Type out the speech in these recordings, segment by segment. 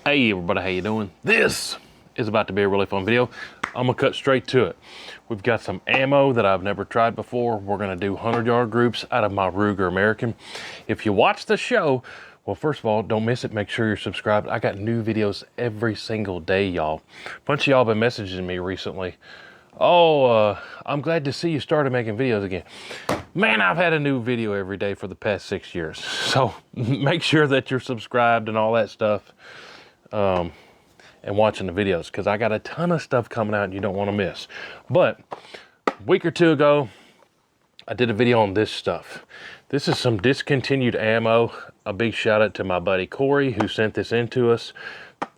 Hey everybody, how you doing? This is about to be a really fun video. I'm gonna cut straight to it. We've got some ammo that I've never tried before. We're gonna do 100-yard groups out of my Ruger American. If you watch the show, well, first of all, don't miss it. Make sure you're subscribed. I got new videos every single day, y'all. A bunch of y'all been messaging me recently. I'm glad to see you started making videos again. Man, I've had a new video every day for the past 6 years. So make sure that you're subscribed and all that stuff. And watching the videos, because I got a ton of stuff coming out and you don't want to miss. But a week or two ago, I did a video on this stuff. This is some discontinued ammo. A big shout out to my buddy Corey who sent this in to us.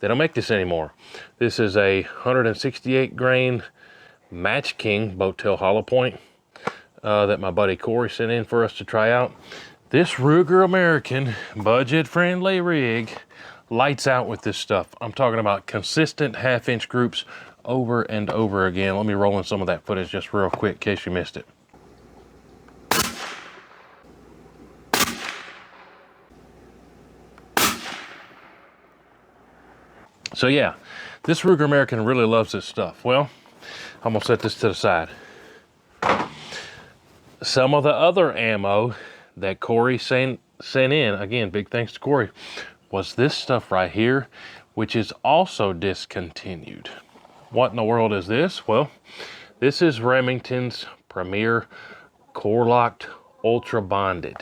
They don't make this anymore. This is a 168 grain Match King boat tail hollow point that my buddy Corey sent in for us to try out. This Ruger American budget friendly rig lights out with this stuff. I'm talking about consistent half-inch groups over and over again. Let me roll in some of that footage just real quick in case you missed it. So yeah, this Ruger American really loves this stuff. Well, I'm gonna set this to the side. Some of the other ammo that Corey sent in, again, big thanks to Corey, was this stuff right here, which is also discontinued. What in the world is this? Well, this is Remington's Premier Core Locked Ultra Bonded.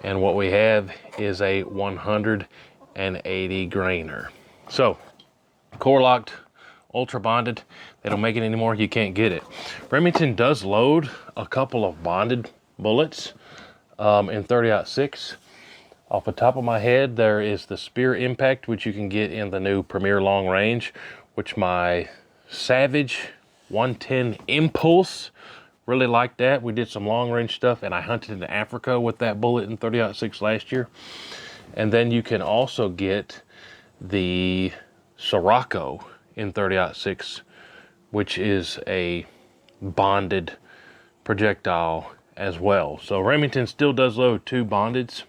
And what we have is a 180 grainer. So, Core Locked Ultra Bonded, they don't make it anymore, you can't get it. Remington does load a couple of bonded bullets in 30-06. Off the top of my head, there is the Spear Impact, which you can get in the new Premier Long Range, which my Savage 110 Impulse really liked that. We did some long range stuff, and I hunted in Africa with that bullet in 30-06 last year. And then you can also get the Sirocco in 30-06, which is a bonded projectile as well. So Remington still does load 2 bondeds,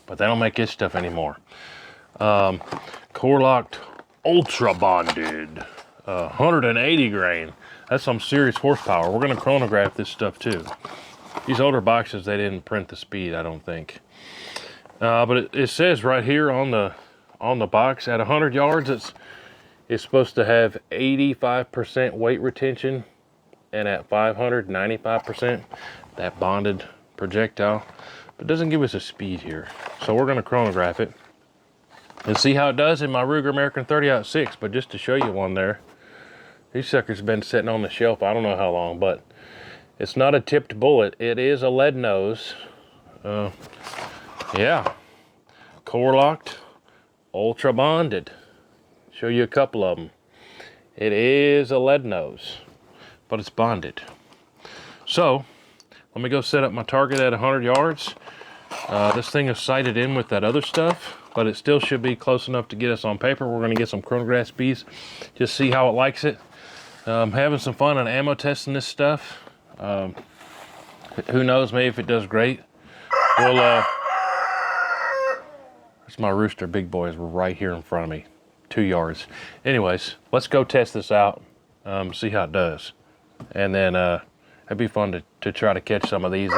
but they don't make this stuff anymore. Core Locked Ultra Bonded, 180 grain. That's some serious horsepower. We're gonna chronograph this stuff too. These older boxes, they didn't print the speed, I don't think. But it says right here on the box, at 100 yards, it's supposed to have 85% weight retention, and at 500, 95%. That bonded projectile. It doesn't give us a speed here. So we're gonna chronograph it and see how it does in my Ruger American 30-06. But just to show you one there, these suckers have been sitting on the shelf I don't know how long, but it's not a tipped bullet. It is a lead nose. Yeah, Core Locked Ultra Bonded. Show you a couple of them. It is a lead nose, but it's bonded. So let me go set up my target at 100 yards. This thing is sighted in with that other stuff, but it still should be close enough to get us on paper. We're gonna get some chronograph speeds, just see how it likes it. Having some fun on ammo testing this stuff. Who knows, maybe if it does great. We'll, there's my rooster, big boy, is right here in front of me, 2 yards. Anyways, let's go test this out, see how it does. And then it'd be fun to try to catch some of these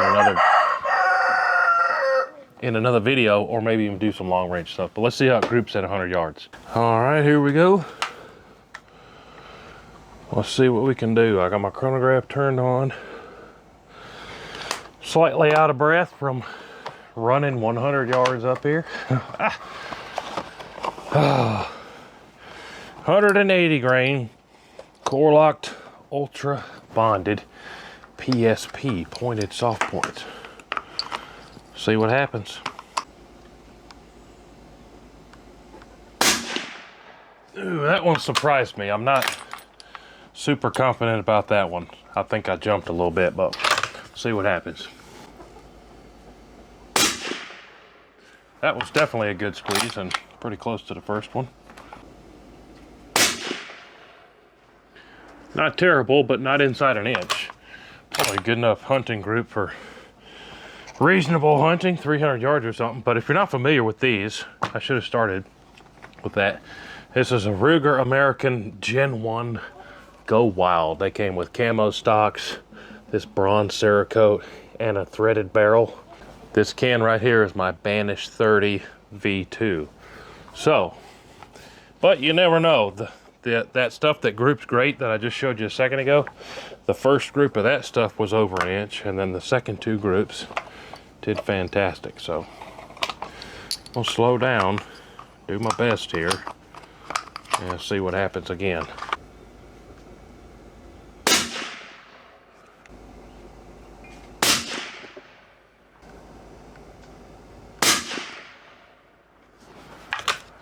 in another video, or maybe even do some long range stuff. But let's see how it groups at 100 yards. All right, here we go. Let's see what we can do. I got my chronograph turned on. Slightly out of breath from running 100 yards up here. 180 grain, Core Locked Ultra Bonded PSP, pointed soft points. See what happens. Ooh, that one surprised me. I'm not super confident about that one. I think I jumped a little bit, but see what happens. That was definitely a good squeeze and pretty close to the first one. Not terrible, but not inside an inch. Probably a good enough hunting group for reasonable hunting, 300 yards or something. But if you're not familiar with these, I should have started. with that. This is a Ruger American Gen 1 Go Wild. They came with camo stocks, this bronze Cerakote, and a threaded barrel. This can right here is my Banish 30 V2. So, but you never know. That stuff that groups great that I just showed you a second ago, the first group of that stuff was over an inch, and then the second two groups did fantastic. So I'll slow down, do my best here, and see what happens again.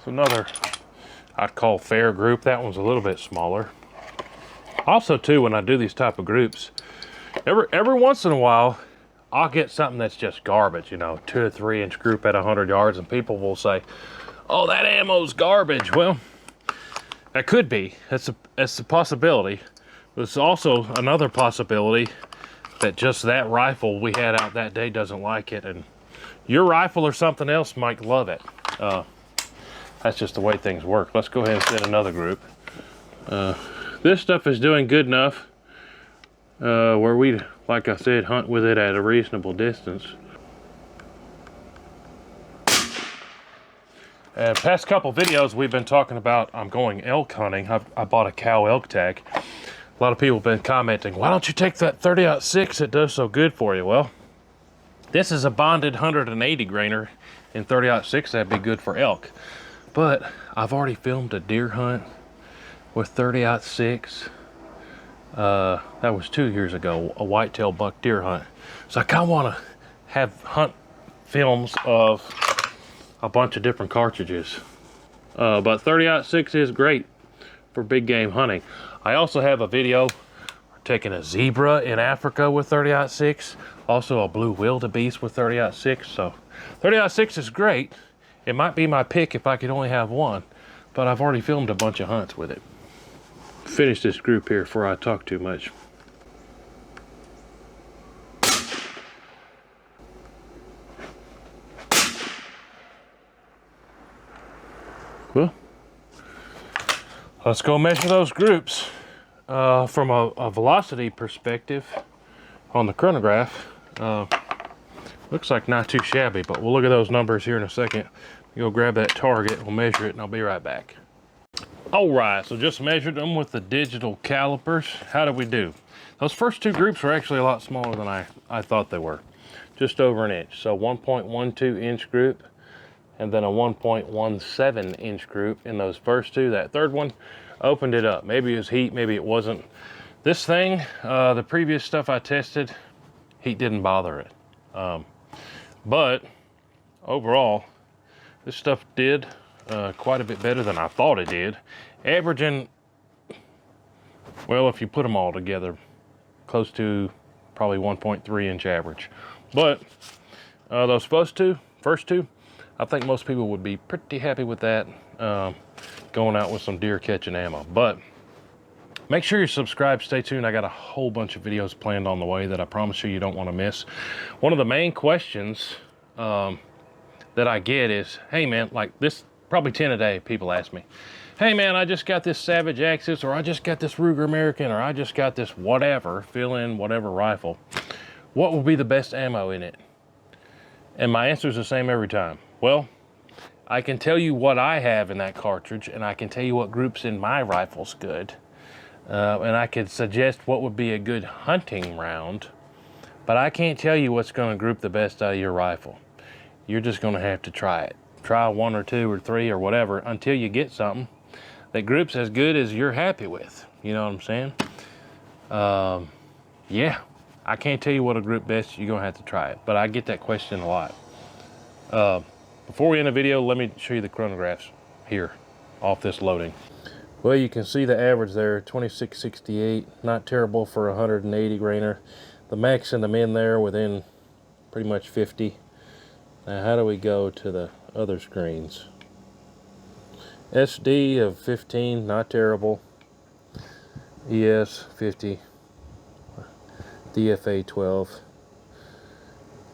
So another I'd call fair group. That one's a little bit smaller. Also too, when I do these type of groups, every once in a while I'll get something that's just garbage, you know, 2 or 3 inch group at 100 yards, and people will say, oh, that ammo's garbage. Well, that could be. That's a possibility. There's also another possibility that just that rifle we had out that day doesn't like it, and your rifle or something else might love it. That's just the way things work. Let's go ahead and set another group. This stuff is doing good enough where we, like I said, hunt with it at a reasonable distance. Past couple videos we've been talking about I'm going elk hunting. I bought a cow elk tag. A lot of people have been commenting, why don't you take that 30-06? It does so good for you. Well, this is a bonded 180 grainer in 30-06. That'd be good for elk. But I've already filmed a deer hunt with 30-06. That was 2 years ago, a whitetail buck deer hunt. So I kind of want to have hunt films of a bunch of different cartridges. But 30-06 is great for big game hunting. I also have a video taking a zebra in Africa with 30-06. Also a blue wildebeest with 30-06. So 30-06 is great. It might be my pick if I could only have one, but I've already filmed a bunch of hunts with it. Finish this group here before I talk too much. Well, let's go measure those groups. From a velocity perspective on the chronograph, looks like not too shabby, but we'll look at those numbers here in a second. Go grab that target, we'll measure it, and I'll be right back. All right, so just measured them with the digital calipers. How did we do? Those first two groups were actually a lot smaller than I thought they were. Just over an inch. So 1.12 inch group, and then a 1.17 inch group in those first two. That third one opened it up. Maybe it was heat, maybe it wasn't. This thing, the previous stuff I tested, heat didn't bother it. But overall, this stuff did quite a bit better than I thought it did. Averaging, well, if you put them all together, close to probably 1.3 inch average. But those first two, I think most people would be pretty happy with that, going out with some deer catching ammo. But make sure you're subscribed, stay tuned. I got a whole bunch of videos planned on the way that I promise you don't want to miss. One of the main questions that I get is, hey man, like this, probably 10 a day, people ask me, hey man, I just got this Savage Axis, or I just got this Ruger American, or I just got this whatever, fill in whatever rifle. What will be the best ammo in it? And my answer is the same every time. Well, I can tell you what I have in that cartridge, and I can tell you what groups in my rifle's good. And I could suggest what would be a good hunting round, but I can't tell you what's going to group the best out of your rifle. You're just going to have to try it. Try 1 or 2 or 3 or whatever until you get something that groups as good as you're happy with. You know what I'm saying? Yeah, I can't tell you what a group best. You're going to have to try it, but I get that question a lot. Before we end the video, let me show you the chronographs here off this loading. Well, you can see the average there, 26.68, not terrible for a 180 grainer. The max and the min there within pretty much 50. Now, how do we go to the other screens? SD of 15, not terrible. ES 50. DFA 12.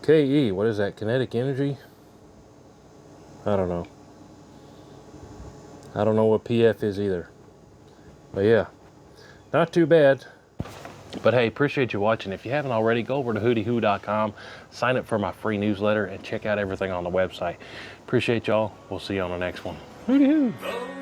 KE, what is that? Kinetic energy? I don't know. I don't know what PF is either. But yeah, not too bad. But hey, appreciate you watching. If you haven't already, go over to WhoTeeWho.com, sign up for my free newsletter, and check out everything on the website. Appreciate y'all. We'll see you on the next one. WhoTeeWho.